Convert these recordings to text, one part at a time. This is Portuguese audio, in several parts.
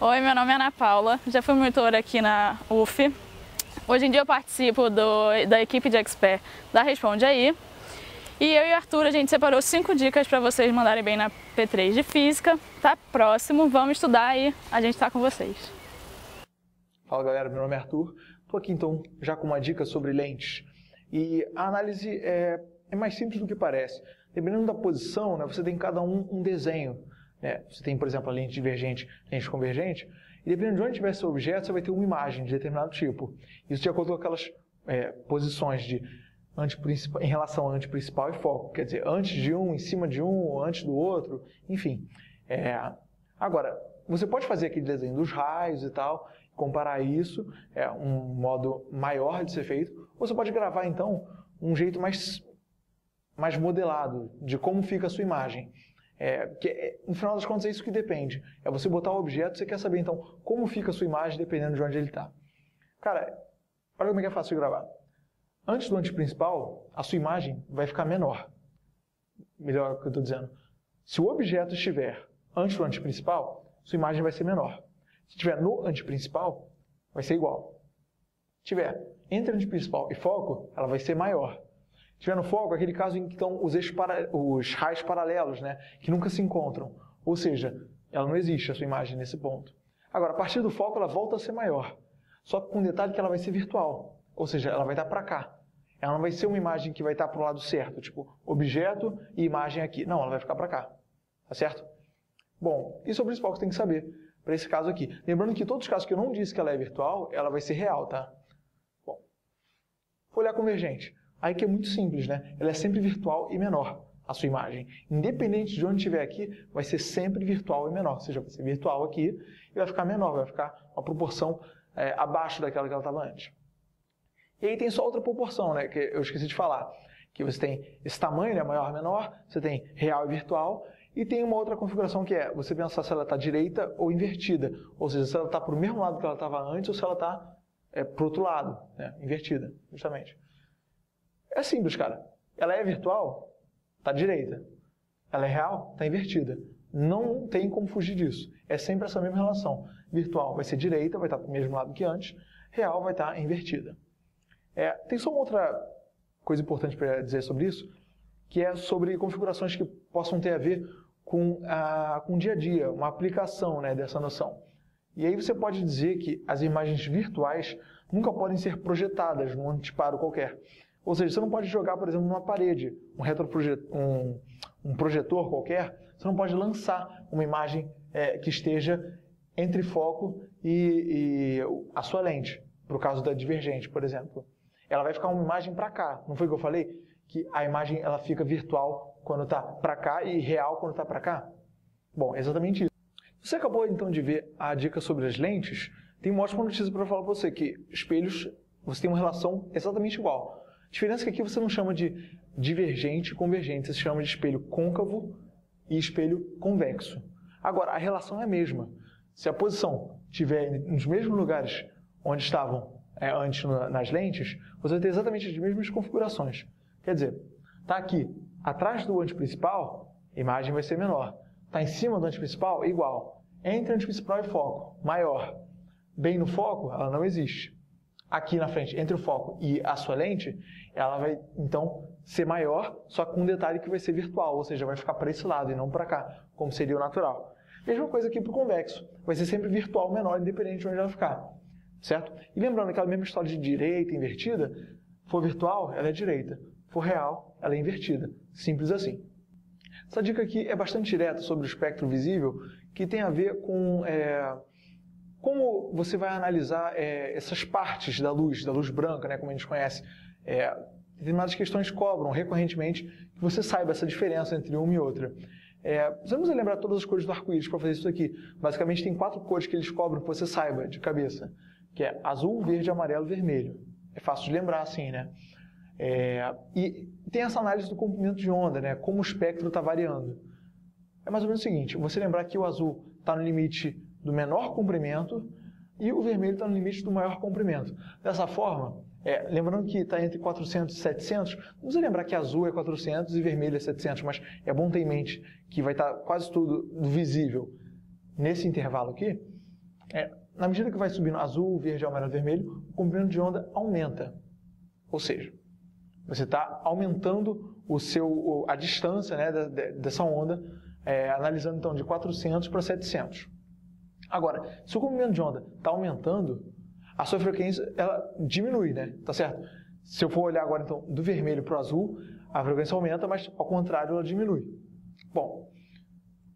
Oi, meu nome é Ana Paula, já fui monitora aqui na UF. Hoje em dia eu participo da equipe de expert da Responde Aí. E eu e o Arthur, a gente separou 5 dicas para vocês mandarem bem na P3 de Física. Tá próximo, vamos estudar aí, a gente tá com vocês. Fala galera, meu nome é Arthur, estou aqui então já com uma dica sobre lentes. E a análise é mais simples do que parece. Dependendo da posição, né, você tem cada um desenho. Você tem, por exemplo, a lente divergente, lente convergente, e dependendo de onde estiver seu objeto, você vai ter uma imagem de determinado tipo. Isso de acordo com aquelas posições de em relação a anteprincipal e foco, quer dizer, antes de um, em cima de um, antes do outro, enfim. Agora, você pode fazer aquele desenho dos raios e tal, comparar isso, um modo maior de ser feito, ou você pode gravar então um jeito mais modelado de como fica a sua imagem. No final das contas é isso que depende. É você botar o objeto, você quer saber então como fica a sua imagem dependendo de onde ele está. Cara, olha como é que é fácil de gravar. Antes do anteprincipal, a sua imagem vai ficar menor. Melhor que eu estou dizendo. Se o objeto estiver antes do anteprincipal, sua imagem vai ser menor. Se estiver no anteprincipal, vai ser igual. Se estiver entre anteprincipal e foco, ela vai ser maior. Se estiver no foco, é aquele caso em que estão os raios paralelos, né, que nunca se encontram. Ou seja, ela não existe, a sua imagem, nesse ponto. Agora, a partir do foco, ela volta a ser maior. Só que com o detalhe que ela vai ser virtual. Ou seja, ela vai estar para cá. Ela não vai ser uma imagem que vai estar para o lado certo, tipo objeto e imagem aqui. Não, ela vai ficar para cá. Tá certo? Bom, isso é o principal que você tem que saber para esse caso aqui. Lembrando que todos os casos que eu não disse que ela é virtual, ela vai ser real, tá? Bom, olhar convergente. Aí que é muito simples, né? Ela é sempre virtual e menor, a sua imagem. Independente de onde estiver aqui, vai ser sempre virtual e menor. Ou seja, vai ser virtual aqui e vai ficar menor, vai ficar uma proporção abaixo daquela que ela estava antes. E aí tem só outra proporção, né? Que eu esqueci de falar. Que você tem esse tamanho, né? Maior, menor, você tem real e virtual. E tem uma outra configuração que é você pensar se ela está direita ou invertida. Ou seja, se ela está para o mesmo lado que ela estava antes ou se ela está para o outro lado, né? Invertida, justamente. É simples, cara. Ela é virtual? Está direita. Ela é real? Está invertida. Não tem como fugir disso. É sempre essa mesma relação. Virtual vai ser direita, vai estar para o mesmo lado que antes. Real vai estar invertida. Tem só uma outra coisa importante para dizer sobre isso, que é sobre configurações que possam ter a ver com o dia a dia, uma aplicação, né, dessa noção. E aí você pode dizer que as imagens virtuais nunca podem ser projetadas num anteparo qualquer. Ou seja, você não pode jogar, por exemplo, numa parede, um projetor qualquer, você não pode lançar uma imagem que esteja entre foco e a sua lente, para o caso da divergente, por exemplo. Ela vai ficar uma imagem para cá, não foi o que eu falei? Que a imagem ela fica virtual quando está para cá e real quando está para cá? Bom, é exatamente isso. Você acabou então de ver a dica sobre as lentes, tem uma ótima notícia para falar para você, que espelhos, você tem uma relação exatamente igual. A diferença é que aqui você não chama de divergente e convergente, você chama de espelho côncavo e espelho convexo. Agora, a relação é a mesma. Se a posição estiver nos mesmos lugares onde estavam antes nas lentes, você vai ter exatamente as mesmas configurações. Quer dizer, está aqui atrás do anteprincipal, a imagem vai ser menor. Está em cima do anteprincipal, igual. Entre anteprincipal e foco, maior. Bem no foco, ela não existe. Aqui na frente, entre o foco e a sua lente, ela vai, então, ser maior, só com um detalhe que vai ser virtual, ou seja, vai ficar para esse lado e não para cá, como seria o natural. Mesma coisa aqui para o convexo, vai ser sempre virtual menor, independente de onde ela ficar, certo? E lembrando aquela mesma história de direita invertida, for virtual, ela é direita, for real, ela é invertida, simples assim. Essa dica aqui é bastante direta sobre o espectro visível, que tem a ver com como você vai analisar essas partes da luz branca, né, como a gente conhece. Determinadas questões cobram recorrentemente que você saiba essa diferença entre uma e outra. Você não precisa lembrar todas as cores do arco-íris para fazer isso aqui. Basicamente tem 4 cores que eles cobram que você saiba de cabeça, que é azul, verde, amarelo e vermelho. É fácil de lembrar assim, né? E tem essa análise do comprimento de onda, né? Como o espectro está variando. É mais ou menos o seguinte, você lembrar que o azul está no limite do menor comprimento e o vermelho está no limite do maior comprimento. Dessa forma, lembrando que está entre 400 e 700, não precisa lembrar que azul é 400 e vermelho é 700, mas é bom ter em mente que vai estar quase tudo visível nesse intervalo aqui. Na medida que vai subindo azul, verde, amarelo, vermelho, o comprimento de onda aumenta. Ou seja, você está aumentando a distância, né, dessa onda, analisando então de 400 para 700. Agora, se o comprimento de onda está aumentando, a sua frequência ela diminui, né? Tá certo? Se eu for olhar agora então do vermelho para o azul, a frequência aumenta, mas ao contrário ela diminui. Bom,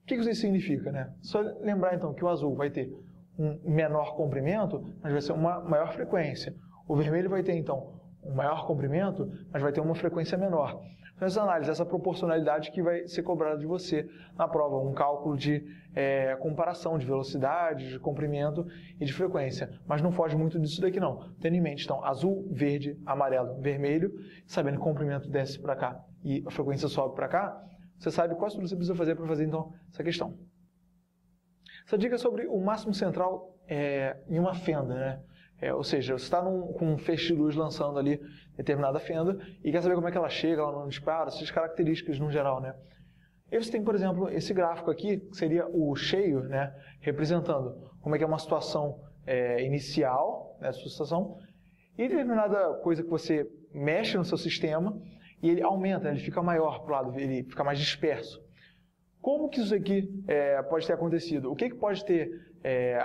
o que isso significa, né? Só lembrar então que o azul vai ter um menor comprimento, mas vai ser uma maior frequência. O vermelho vai ter então um maior comprimento, mas vai ter uma frequência menor. Então, essa análise, essa proporcionalidade que vai ser cobrada de você na prova, um cálculo de comparação de velocidade, de comprimento e de frequência. Mas não foge muito disso daqui não. Tendo em mente, então, azul, verde, amarelo, vermelho, sabendo que o comprimento desce para cá e a frequência sobe para cá, você sabe quais tudo você precisa fazer para fazer, então, essa questão. Essa dica é sobre o máximo central em uma fenda, né? Ou seja, você está com um feixe de luz lançando ali determinada fenda e quer saber como é que ela chega, ela não dispara, essas características no geral, né? E você tem, por exemplo, esse gráfico aqui, que seria o cheio, né? Representando como é que é uma situação inicial, né? Sua situação, e determinada coisa que você mexe no seu sistema e ele aumenta, né? Ele fica maior para o lado, ele fica mais disperso. Como que isso aqui pode ter acontecido? O que pode ter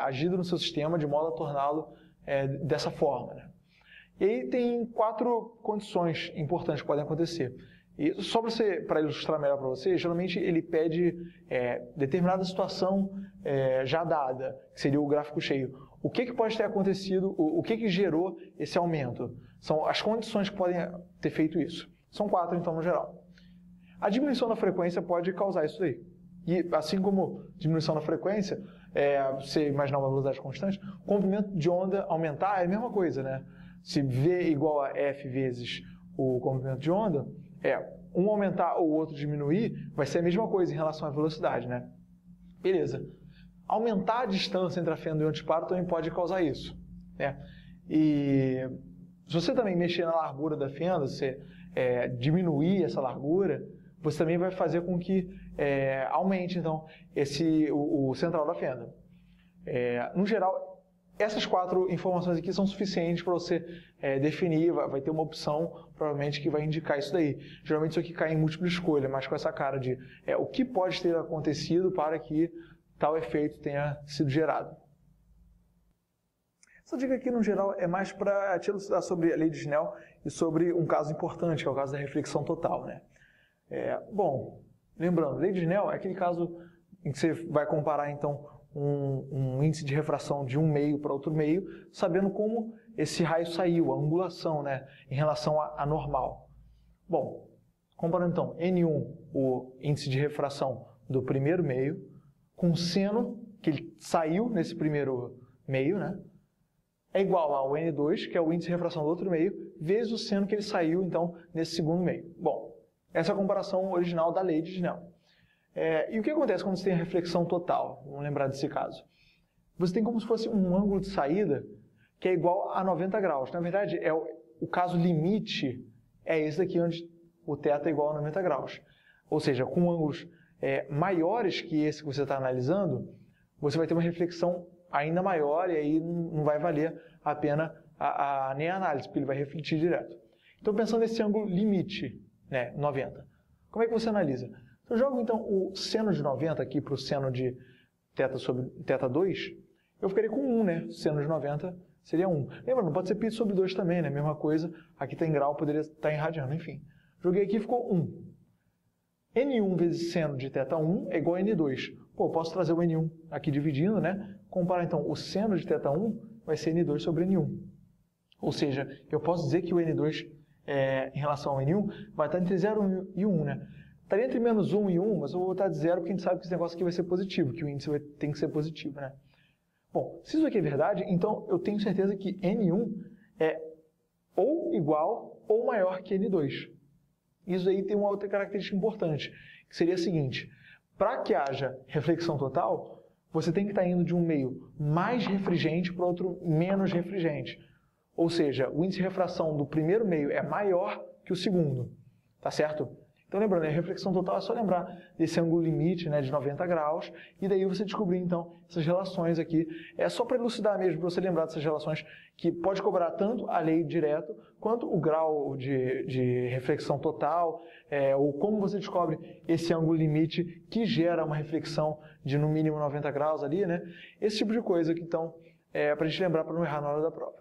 agido no seu sistema de modo a torná-lo dessa forma, né? E aí tem 4 condições importantes que podem acontecer. E só para ilustrar melhor para você, geralmente ele pede determinada situação já dada, que seria o gráfico cheio. O que pode ter acontecido, o que gerou esse aumento? São as condições que podem ter feito isso. São 4, então, no geral. A diminuição da frequência pode causar isso daí. E assim como diminuição da frequência, você imaginar uma velocidade constante, o comprimento de onda aumentar é a mesma coisa, né? Se V igual a F vezes o comprimento de onda, um aumentar ou o outro diminuir, vai ser a mesma coisa em relação à velocidade, né? Beleza. Aumentar a distância entre a fenda e o disparo também pode causar isso, né? E se você também mexer na largura da fenda, você diminuir essa largura, você também vai fazer com que aumente, então, o central da fenda. No geral, essas 4 informações aqui são suficientes para você definir, vai ter uma opção, provavelmente, que vai indicar isso daí. Geralmente isso aqui cai em múltipla escolha, mas com essa cara de o que pode ter acontecido para que tal efeito tenha sido gerado. Essa dica aqui, no geral, é mais para te elucidar sobre a lei de Snell e sobre um caso importante, que é o caso da reflexão total, né? Bom, lembrando, lei de Snell é aquele caso em que você vai comparar, então, um índice de refração de um meio para outro meio, sabendo como esse raio saiu, a angulação, né, em relação à normal. Bom, comparando, então, N1, o índice de refração do primeiro meio, com o seno, que ele saiu nesse primeiro meio, né, é igual ao N2, que é o índice de refração do outro meio, vezes o seno que ele saiu, então, nesse segundo meio. Bom, essa é a comparação original da lei de Snell. E o que acontece quando você tem a reflexão total? Vamos lembrar desse caso. Você tem como se fosse um ângulo de saída que é igual a 90 graus. Na verdade, o caso limite é esse daqui, onde o θ é igual a 90 graus. Ou seja, com ângulos maiores que esse que você está analisando, você vai ter uma reflexão ainda maior e aí não vai valer a pena nem a análise, porque ele vai refletir direto. Então, pensando nesse ângulo limite, né, 90. Como é que você analisa? Se eu jogo, então, o seno de 90 aqui para o seno de θ sobre θ2, eu ficaria com 1, né? Seno de 90 seria 1. Lembra, não pode ser π sobre 2 também, né? Mesma coisa, aqui está em grau, poderia estar em radiano, enfim. Joguei aqui e ficou 1. N1 vezes seno de θ1 é igual a N2. Pô, eu posso trazer o N1 aqui dividindo, né? Comparar, então, o seno de θ1 vai ser N2 sobre N1. Ou seja, eu posso dizer que o N2 em relação ao N1, vai estar entre 0 e 1, né? Estaria entre menos 1 e 1, mas eu vou botar de 0 porque a gente sabe que esse negócio aqui vai ser positivo, que o índice tem que ser positivo, né? Bom, se isso aqui é verdade, então eu tenho certeza que N1 é ou igual ou maior que N2. Isso aí tem uma outra característica importante, que seria a seguinte: para que haja reflexão total, você tem que estar indo de um meio mais refringente para outro menos refringente. Ou seja, o índice de refração do primeiro meio é maior que o segundo, tá certo? Então lembrando, a reflexão total é só lembrar desse ângulo limite, né, de 90 graus, e daí você descobrir então essas relações aqui. É só para elucidar mesmo, para você lembrar dessas relações que pode cobrar tanto a lei direto, quanto o grau de reflexão total, ou como você descobre esse ângulo limite que gera uma reflexão de no mínimo 90 graus ali, né? Esse tipo de coisa que então, para a gente lembrar para não errar na hora da prova.